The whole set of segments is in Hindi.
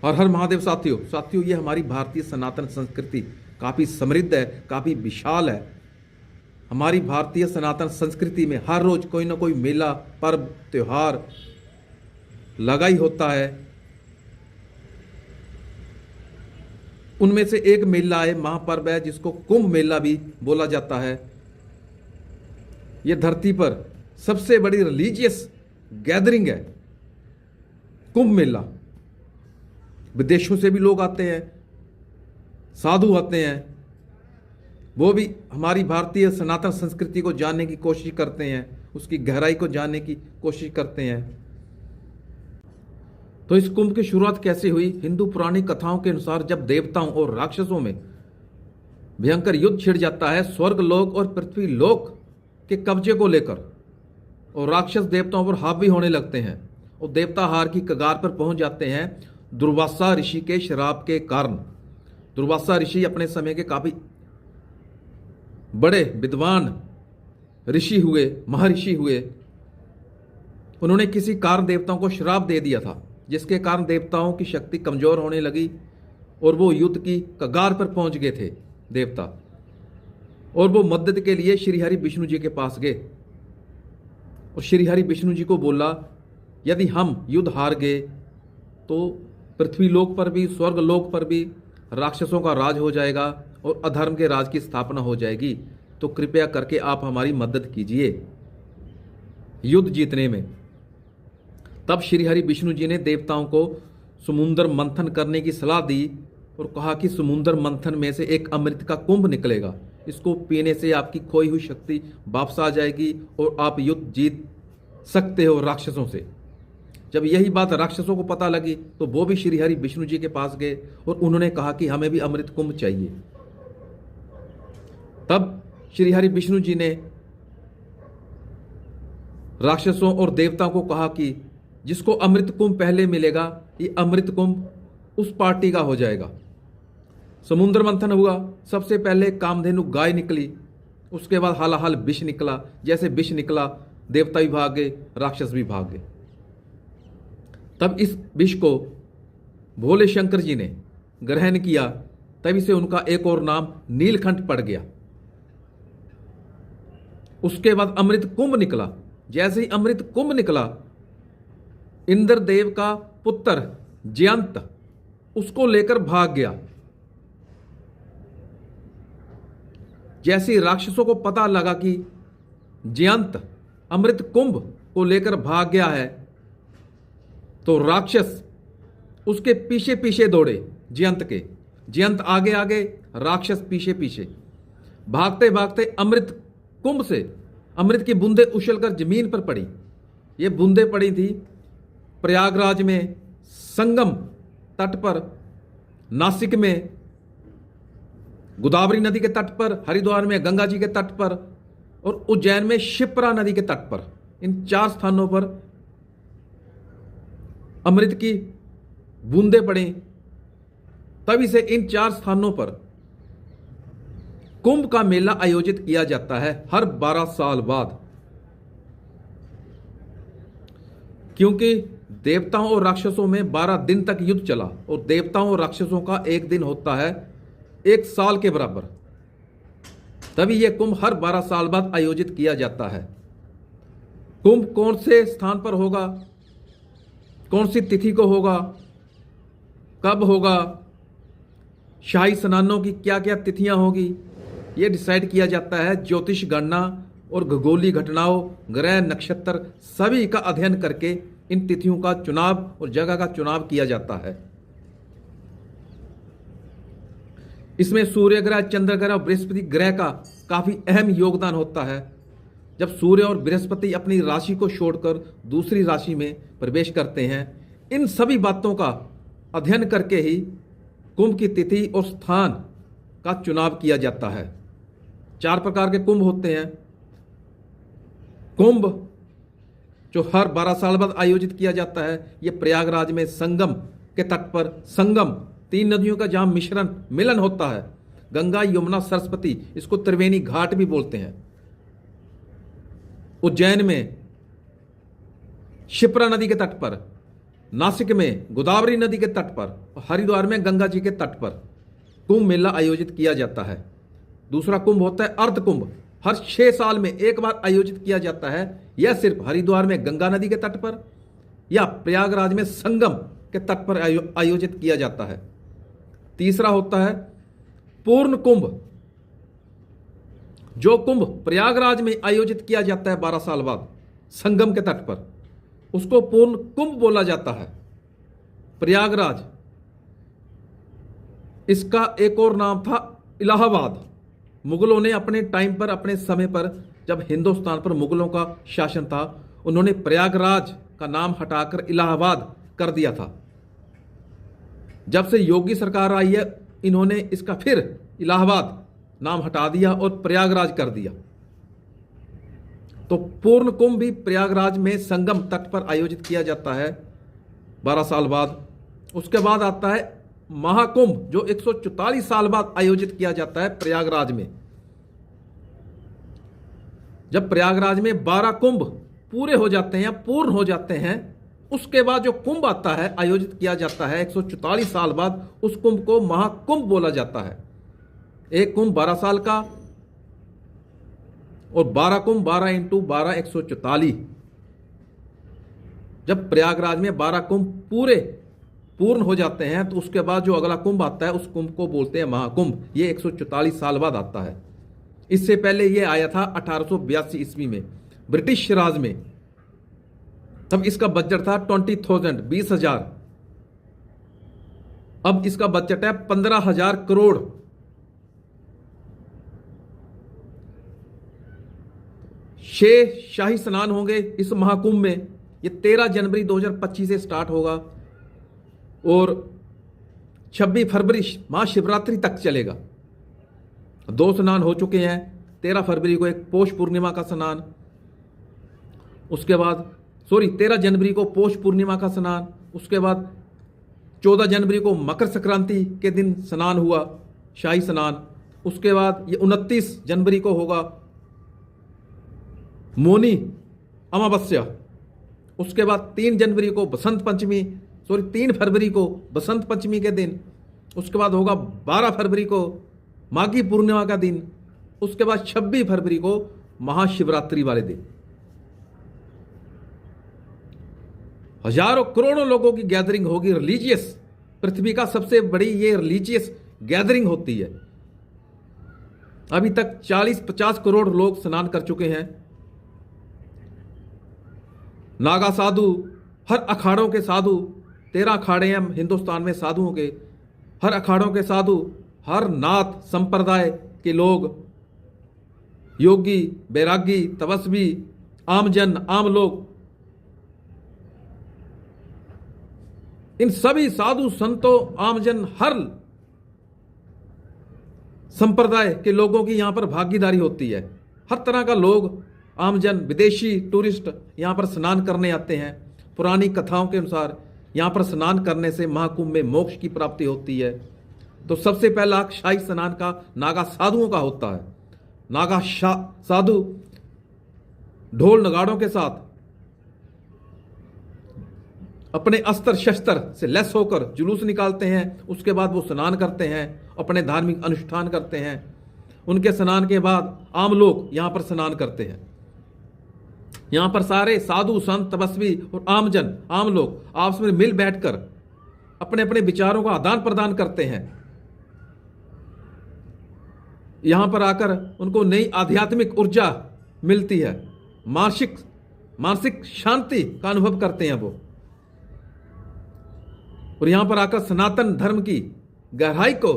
हर हर महादेव साथियों साथियों, ये हमारी भारतीय सनातन संस्कृति काफ़ी समृद्ध है, काफ़ी विशाल है। हमारी भारतीय सनातन संस्कृति में हर रोज कोई ना कोई मेला, पर्व, त्योहार लगा ही होता है। उनमें से एक मेला है, महापर्व है, जिसको कुंभ मेला भी बोला जाता है। यह धरती पर सबसे बड़ी रिलीजियस गैदरिंग है कुंभ मेला। विदेशों से भी लोग आते हैं, साधु आते हैं, वो भी हमारी भारतीय सनातन संस्कृति को जानने की कोशिश करते हैं, उसकी गहराई को जानने की कोशिश करते हैं। तो इस कुंभ की शुरुआत कैसे हुई? हिंदू पुरानी कथाओं के अनुसार जब देवताओं और राक्षसों में भयंकर युद्ध छिड़ जाता है स्वर्ग लोक और पृथ्वी लोक के कब्जे को लेकर, और राक्षस देवताओं पर हावी होने लगते हैं और देवता हार की कगार पर पहुंच जाते हैं दुर्वासा ऋषि के श्राप के कारण। दुर्वासा ऋषि अपने समय के काफी बड़े विद्वान ऋषि हुए, महर्षि हुए। उन्होंने किसी कारण देवताओं को श्राप दे दिया था, जिसके कारण देवताओं की शक्ति कमजोर होने लगी और वो युद्ध की कगार पर पहुंच गए थे देवता। और वो मदद के लिए श्री हरि विष्णु जी के पास गए और श्री हरि विष्णु जी को बोला, यदि हम युद्ध हार गए तो पृथ्वी लोक पर भी, स्वर्ग लोक पर भी राक्षसों का राज हो जाएगा और अधर्म के राज की स्थापना हो जाएगी। तो कृपया करके आप हमारी मदद कीजिए युद्ध जीतने में। तब श्री हरि विष्णु जी ने देवताओं को समुद्र मंथन करने की सलाह दी और कहा कि समुद्र मंथन में से एक अमृत का कुंभ निकलेगा, इसको पीने से आपकी खोई हुई शक्ति वापस आ जाएगी और आप युद्ध जीत सकते हो राक्षसों से। जब यही बात राक्षसों को पता लगी तो वो भी श्री हरि विष्णु जी के पास गए और उन्होंने कहा कि हमें भी अमृत कुंभ चाहिए। तब श्री हरि विष्णु जी ने राक्षसों और देवताओं को कहा कि जिसको अमृत कुंभ पहले मिलेगा, ये अमृत कुंभ उस पार्टी का हो जाएगा। समुद्र मंथन हुआ। सबसे पहले कामधेनु गाय निकली, उसके बाद हालाहाल विष निकला। जैसे विष निकला, देवता भी भाग गए, राक्षस भी भाग गए। तब इस विष को भोले शंकर जी ने ग्रहण किया, तभी से उनका एक और नाम नीलकंठ पड़ गया। उसके बाद अमृत कुंभ निकला। जैसे ही अमृत कुंभ निकला, इंद्रदेव का पुत्र जयंत उसको लेकर भाग गया। जैसे ही राक्षसों को पता लगा कि जयंत अमृत कुंभ को लेकर भाग गया है, तो राक्षस उसके पीछे पीछे दौड़े जयंत के। जयंत आगे आगे, राक्षस पीछे पीछे। भागते भागते अमृत कुंभ से अमृत की बूंदें उछलकर जमीन पर पड़ी। ये बूंदें पड़ी थी प्रयागराज में संगम तट पर, नासिक में गोदावरी नदी के तट पर, हरिद्वार में गंगा जी के तट पर और उज्जैन में शिप्रा नदी के तट पर। इन 4 स्थानों पर अमृत की बूंदें पड़ी। तभी से इन 4 स्थानों पर कुंभ का मेला आयोजित किया जाता है हर 12 साल बाद। क्योंकि देवताओं और राक्षसों में 12 दिन तक युद्ध चला और देवताओं और राक्षसों का एक दिन होता है 1 साल के बराबर। तभी यह कुंभ हर 12 साल बाद आयोजित किया जाता है। कुंभ कौन से स्थान पर होगा, कौन सी तिथि को होगा, कब होगा, शाही स्नानों की क्या क्या तिथियां होगी, यह डिसाइड किया जाता है ज्योतिष गणना और खगोलीय घटनाओं, ग्रह, नक्षत्र सभी का अध्ययन करके इन तिथियों का चुनाव और जगह का चुनाव किया जाता है। इसमें सूर्य ग्रह, चंद्र ग्रह और बृहस्पति ग्रह का काफी अहम योगदान होता है। जब सूर्य और बृहस्पति अपनी राशि को छोड़कर दूसरी राशि में प्रवेश करते हैं, इन सभी बातों का अध्ययन करके ही कुंभ की तिथि और स्थान का चुनाव किया जाता है। 4 प्रकार के कुंभ होते हैं। कुंभ जो हर 12 साल बाद आयोजित किया जाता है, यह प्रयागराज में संगम के तट पर, संगम 3 नदियों का जहां मिश्रण मिलन होता है, गंगा, यमुना, सरस्वती, इसको त्रिवेणी घाट भी बोलते हैं। उज्जैन में शिप्रा नदी के तट पर नासिक में गोदावरी नदी के तट पर और हरिद्वार में गंगा जी के तट पर कुंभ मेला आयोजित किया जाता है। दूसरा कुंभ होता है अर्ध कुंभ, हर 6 साल में एक बार आयोजित किया जाता है। यह सिर्फ हरिद्वार में गंगा नदी के तट पर या प्रयागराज में संगम के तट पर आयोजित किया जाता है। तीसरा होता है पूर्ण कुंभ, जो कुंभ प्रयागराज में आयोजित किया जाता है 12 साल बाद संगम के तट पर, उसको पूर्ण कुंभ बोला जाता है। प्रयागराज, इसका एक और नाम था इलाहाबाद। मुगलों ने अपने टाइम पर, अपने समय पर, जब हिंदुस्तान पर मुगलों का शासन था, उन्होंने प्रयागराज का नाम हटाकर इलाहाबाद कर दिया था। जब से योगी सरकार आई है, इन्होंने इसका फिर इलाहाबाद नाम हटा दिया और प्रयागराज कर दिया। तो पूर्ण कुंभ भी प्रयागराज में संगम तट पर आयोजित किया जाता है 12 साल बाद। उसके बाद आता है महाकुंभ, जो 144 साल बाद आयोजित किया जाता है प्रयागराज में। जब प्रयागराज में 12 कुंभ पूरे हो जाते हैं, पूर्ण हो जाते हैं, उसके बाद जो कुंभ आता है, आयोजित किया जाता है 144 साल बाद, उस कुंभ को महाकुंभ बोला जाता है। एक कुंभ 12 साल का और 12 कुंभ, 12 × 12 144। जब प्रयागराज में 12 कुंभ पूर्ण हो जाते हैं, तो उसके बाद जो अगला कुंभ आता है, उस कुंभ को बोलते हैं महाकुंभ। ये 144 साल बाद आता है। इससे पहले ये आया था 1882 ईस्वी में ब्रिटिश राज में। तब इसका बजट था 20,000 अब इसका बजट है 15,000 करोड़। शाही स्नान होंगे इस महाकुंभ में। ये 13 जनवरी 2025 से स्टार्ट होगा और 26 फरवरी महाशिवरात्रि तक चलेगा। 2 स्नान हो चुके हैं। 13 फरवरी को एक पौष पूर्णिमा का स्नान, उसके बाद 13 जनवरी को पौष पूर्णिमा का स्नान, उसके बाद 14 जनवरी को मकर संक्रांति के दिन स्नान हुआ, शाही स्नान। उसके बाद ये 29 जनवरी को होगा मौनी अमावस्या। उसके बाद 3 जनवरी को बसंत पंचमी, 3 फरवरी को बसंत पंचमी के दिन। उसके बाद होगा 12 फरवरी को माघी पूर्णिमा का दिन। उसके बाद 26 फरवरी को महाशिवरात्रि वाले दिन। हजारों करोड़ों लोगों की गैदरिंग होगी, रिलीजियस, पृथ्वी का सबसे बड़ी ये रिलीजियस गैदरिंग होती है। अभी तक 40-50 करोड़ लोग स्नान कर चुके हैं। नागा साधु, हर अखाड़ों के साधु, 13 अखाड़े हैं हिंदुस्तान में साधुओं के। हर अखाड़ों के साधु, हर नाथ संप्रदाय के लोग, योगी, बैरागी, तपस्वी, आमजन, आम लोग, इन सभी साधु संतों, आमजन, हर संप्रदाय के लोगों की यहां पर भागीदारी होती है। हर तरह का लोग, आमजन, विदेशी टूरिस्ट यहां पर स्नान करने आते हैं। पुरानी कथाओं के अनुसार यहां पर स्नान करने से महाकुंभ में मोक्ष की प्राप्ति होती है। तो सबसे पहला शाही स्नान का नागा साधुओं का होता है। नागा साधु ढोल नगाड़ों के साथ अपने अस्त्र शस्त्र से लैस होकर जुलूस निकालते हैं। उसके बाद वो स्नान करते हैं, अपने धार्मिक अनुष्ठान करते हैं। उनके स्नान के बाद आम लोग यहां पर स्नान करते हैं। यहां पर सारे साधु संत तपस्वी और आमजन, आम लोग आपस में मिल बैठकर अपने अपने विचारों का आदान प्रदान करते हैं। यहां पर आकर उनको नई आध्यात्मिक ऊर्जा मिलती है, मानसिक शांति का अनुभव करते हैं वो। और यहां पर आकर सनातन धर्म की गहराई को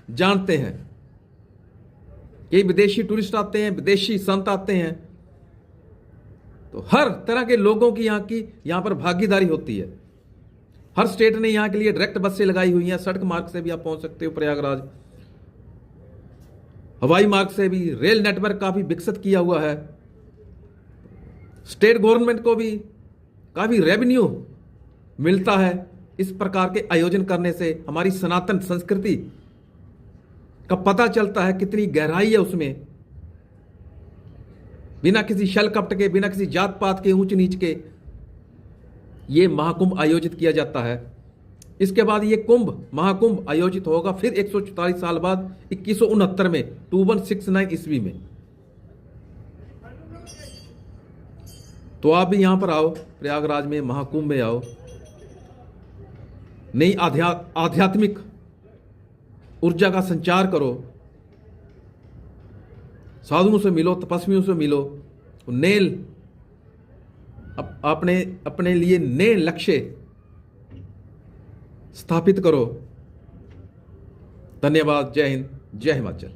जानते हैं। कई विदेशी टूरिस्ट आते हैं, विदेशी संत आते हैं। तो हर तरह के लोगों की यहां पर भागीदारी होती है। हर स्टेट ने यहां के लिए डायरेक्ट बसें लगाई हुई हैं। सड़क मार्ग से भी आप पहुंच सकते हो प्रयागराज, हवाई मार्ग से भी, रेल नेटवर्क काफी विकसित किया हुआ है। स्टेट गवर्नमेंट को भी काफी रेवेन्यू मिलता है इस प्रकार के आयोजन करने से। हमारी सनातन संस्कृति का पता चलता है, कितनी गहराई है उसमें। बिना किसी छल कपट के, बिना किसी जात पात के, ऊंच नीच के, ये महाकुंभ आयोजित किया जाता है। इसके बाद ये कुंभ महाकुंभ आयोजित होगा फिर 144 साल बाद 2169 में 2169 ईस्वी में। तो आप भी यहां पर आओ, प्रयागराज में महाकुंभ में आओ, नई आध्यात्मिक ऊर्जा का संचार करो, साधुओं से मिलो, तपस्वियों से मिलो, अपने लिए नए लक्ष्य स्थापित करो। धन्यवाद। जय हिंद, जय हिमाचल।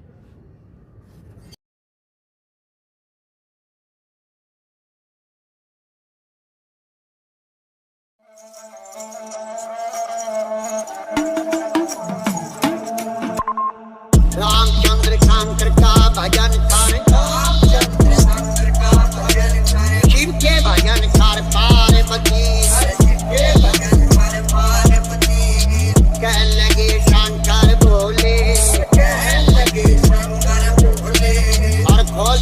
रामचंद्र शंकर का भजन कर, शिव के भजन कर पार्वती, कह लगे शंकर बोले, और खोल